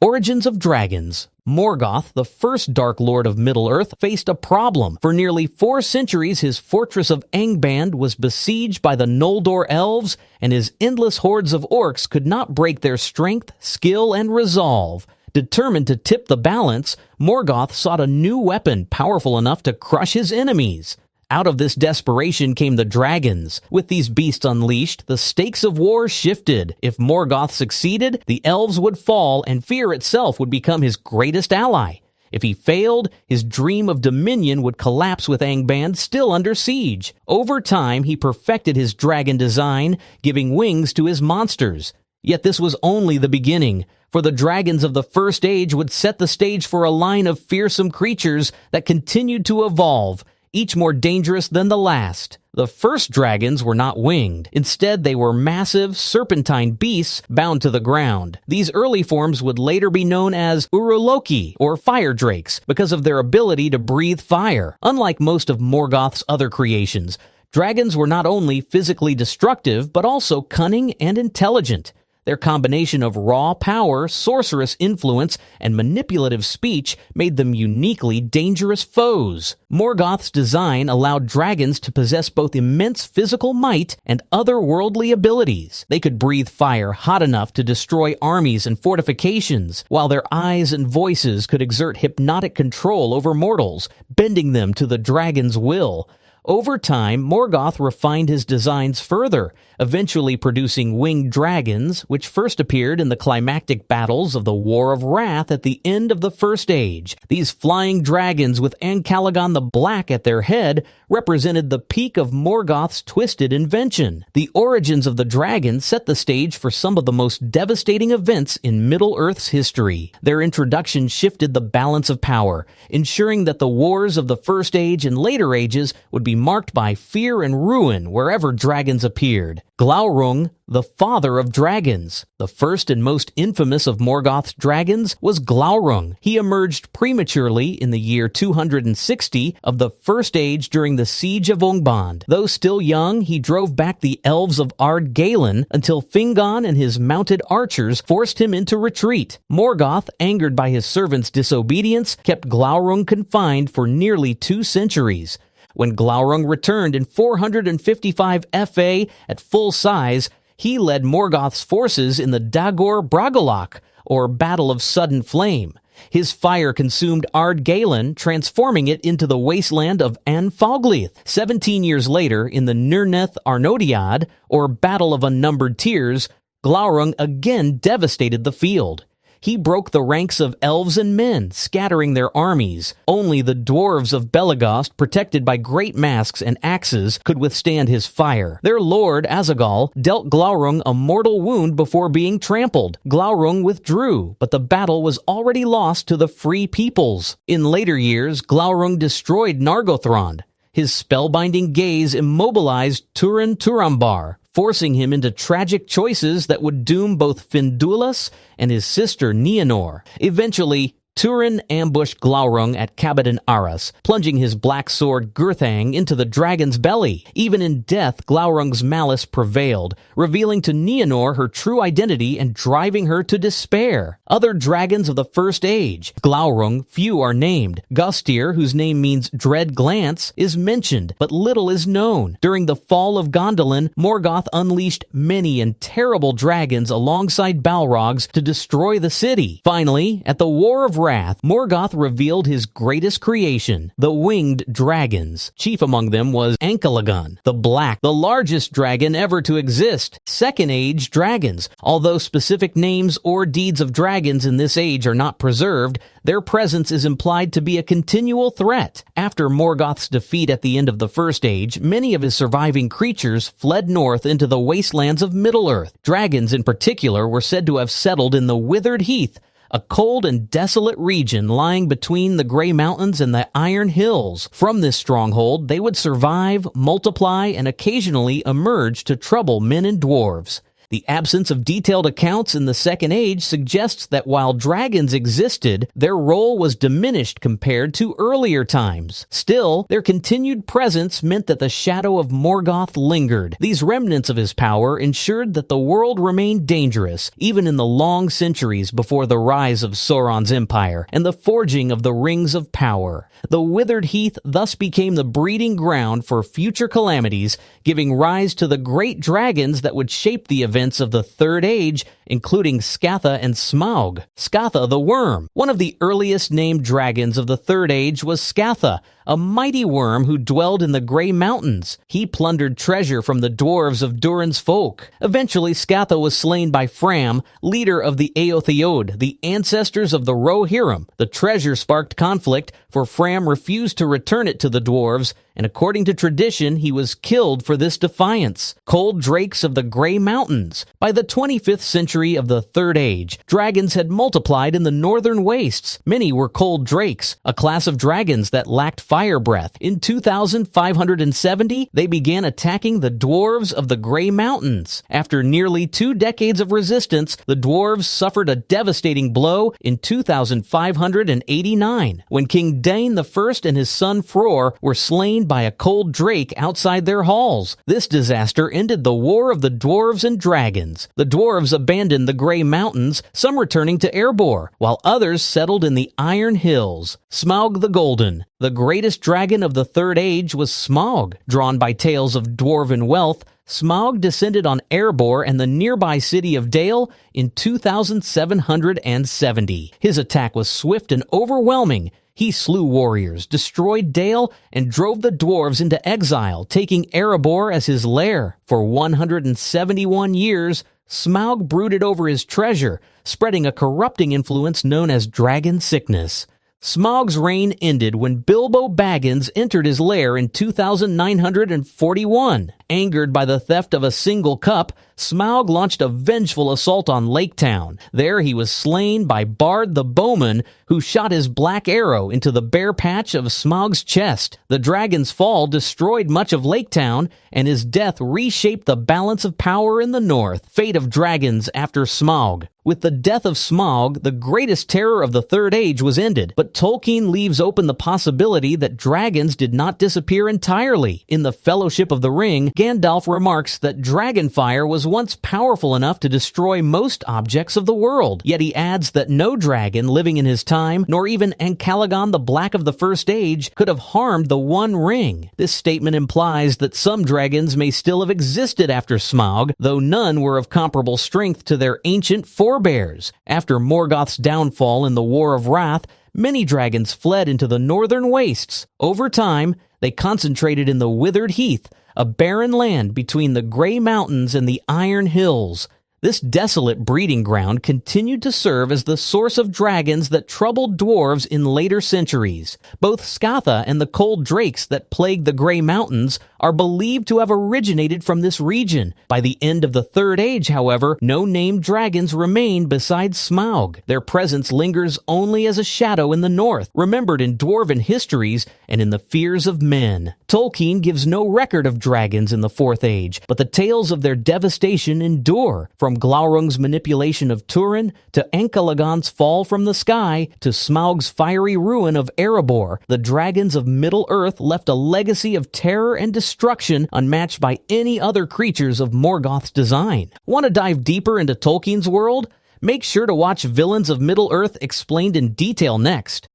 Origins of Dragons. Morgoth, the first Dark Lord of Middle-earth, faced a problem. For nearly 4 centuries, his fortress of Angband was besieged by the Noldor elves, and his endless hordes of orcs could not break their strength, skill, and resolve. Determined to tip the balance, Morgoth sought a new weapon powerful enough to crush his enemies. Out of this desperation came the dragons. With these beasts unleashed, the stakes of war shifted. If Morgoth succeeded, the elves would fall, and fear itself would become his greatest ally. If he failed, his dream of dominion would collapse with Angband still under siege. Over time, he perfected his dragon design, giving wings to his monsters. Yet this was only the beginning, for the dragons of the First Age would set the stage for a line of fearsome creatures that continued to evolve, each more dangerous than the last. The first dragons were not winged. Instead, they were massive, serpentine beasts bound to the ground. These early forms would later be known as Uroloki, or fire drakes, because of their ability to breathe fire. Unlike most of Morgoth's other creations, dragons were not only physically destructive, but also cunning and intelligent. Their combination of raw power, sorcerous influence, and manipulative speech made them uniquely dangerous foes. Morgoth's design allowed dragons to possess both immense physical might and otherworldly abilities. They could breathe fire hot enough to destroy armies and fortifications, while their eyes and voices could exert hypnotic control over mortals, bending them to the dragon's will. Over time, Morgoth refined his designs further, eventually producing winged dragons, which first appeared in the climactic battles of the War of Wrath at the end of the First Age. These flying dragons with Ancalagon the Black at their head represented the peak of Morgoth's twisted invention. The origins of the dragon set the stage for some of the most devastating events in Middle-earth's history. Their introduction shifted the balance of power, ensuring that the wars of the First Age and later ages would be marked by fear and ruin wherever dragons appeared. Glaurung, the father of dragons. The first and most infamous of Morgoth's dragons was Glaurung. He emerged prematurely in the year 260 of the First Age during the Siege of Angband. Though still young, he drove back the elves of Ard Galen until Fingon and his mounted archers forced him into retreat. Morgoth, angered by his servants' disobedience, kept Glaurung confined for nearly 2 centuries. When Glaurung returned in 455 FA at full size, he led Morgoth's forces in the Dagor Bragollach, or Battle of Sudden Flame. His fire consumed Ard Galen, transforming it into the wasteland of Anfalglith. 17 years later, in the Nirneth Arnodiad, or Battle of Unnumbered Tears, Glaurung again devastated the field. He broke the ranks of elves and men, scattering their armies. Only the dwarves of Belegost, protected by great masks and axes, could withstand his fire. Their lord, Azagal, dealt Glaurung a mortal wound before being trampled. Glaurung withdrew, but the battle was already lost to the free peoples. In later years, Glaurung destroyed Nargothrond. His spellbinding gaze immobilized Turin Turambar, forcing him into tragic choices that would doom both Finduilas and his sister Nienor. Eventually, Turin ambushed Glaurung at Cabaden Arras, plunging his black sword Gurthang into the dragon's belly. Even in death, Glaurung's malice prevailed, revealing to Nienor her true identity and driving her to despair. Other dragons of the First Age. Glaurung, few are named. Gustir, whose name means dread glance, is mentioned, but little is known. During the fall of Gondolin, Morgoth unleashed many and terrible dragons alongside Balrogs to destroy the city. Finally, at the War of Wrath, Morgoth revealed his greatest creation, the winged dragons. Chief among them was Ancalagon, the Black, the largest dragon ever to exist. Second Age dragons. Although specific names or deeds of dragons in this age are not preserved, their presence is implied to be a continual threat. After Morgoth's defeat at the end of the First Age, many of his surviving creatures fled north into the wastelands of Middle-earth. Dragons in particular were said to have settled in the Withered Heath, a cold and desolate region lying between the Grey Mountains and the Iron Hills. From this stronghold, they would survive, multiply, and occasionally emerge to trouble men and dwarves. The absence of detailed accounts in the Second Age suggests that while dragons existed, their role was diminished compared to earlier times. Still, their continued presence meant that the shadow of Morgoth lingered. These remnants of his power ensured that the world remained dangerous, even in the long centuries before the rise of Sauron's empire and the forging of the Rings of Power. The withered heath thus became the breeding ground for future calamities, giving rise to the great dragons that would shape the events of the Third Age, including Scatha and Smaug. Scatha the Worm. One of the earliest named dragons of the Third Age was Scatha, a mighty worm who dwelled in the Grey Mountains. He plundered treasure from the dwarves of Durin's folk. Eventually, Scatha was slain by Fram, leader of the Eotheod, the ancestors of the Rohirrim. The treasure sparked conflict, for Fram refused to return it to the dwarves, and according to tradition, he was killed for this defiance. Cold drakes of the Grey Mountains. By the 25th century of the Third Age, dragons had multiplied in the northern wastes. Many were cold drakes, a class of dragons that lacked fire breath. In 2570, they began attacking the dwarves of the Grey Mountains. After nearly 2 decades of resistance, the dwarves suffered a devastating blow in 2589, when King Dain I and his son Fror were slain by a cold drake outside their halls. This disaster ended the War of the Dwarves and Dragons. The dwarves abandoned the Grey Mountains, some returning to Erebor, while others settled in the Iron Hills. Smaug the Golden. The greatest dragon of the Third Age was Smaug. Drawn by tales of dwarven wealth, Smaug descended on Erebor and the nearby city of Dale in 2770. His attack was swift and overwhelming. He slew warriors, destroyed Dale, and drove the dwarves into exile, taking Erebor as his lair. For 171 years, Smaug brooded over his treasure, spreading a corrupting influence known as dragon sickness. Smaug's reign ended when Bilbo Baggins entered his lair in 2941. Angered by the theft of a single cup, Smaug launched a vengeful assault on Lake Town. There he was slain by Bard the Bowman, who shot his black arrow into the bare patch of Smaug's chest. The dragon's fall destroyed much of Lake Town, and his death reshaped the balance of power in the north. Fate of dragons after Smaug. With the death of Smaug, the greatest terror of the Third Age was ended, but Tolkien leaves open the possibility that dragons did not disappear entirely. In The Fellowship of the Ring, Gandalf remarks that dragonfire was once powerful enough to destroy most objects of the world, yet he adds that no dragon living in his time, nor even Ancalagon the Black of the First Age, could have harmed the One Ring. This statement implies that some dragons may still have existed after Smaug, though none were of comparable strength to their ancient forebears. After Morgoth's downfall in the War of Wrath, many dragons fled into the northern wastes. Over time, they concentrated in the Withered Heath, a barren land between the Grey Mountains and the Iron Hills. This desolate breeding ground continued to serve as the source of dragons that troubled dwarves in later centuries. Both Scatha and the cold drakes that plagued the Grey Mountains are believed to have originated from this region. By the end of the Third Age, however, no named dragons remain besides Smaug. Their presence lingers only as a shadow in the north, remembered in dwarven histories and in the fears of men. Tolkien gives no record of dragons in the Fourth Age, but the tales of their devastation endure. From Glaurung's manipulation of Turin, to Ancalagon's fall from the sky, to Smaug's fiery ruin of Erebor, the dragons of Middle-earth left a legacy of terror and destruction unmatched by any other creatures of Morgoth's design. Want to dive deeper into Tolkien's world? Make sure to watch Villains of Middle-earth explained in detail next.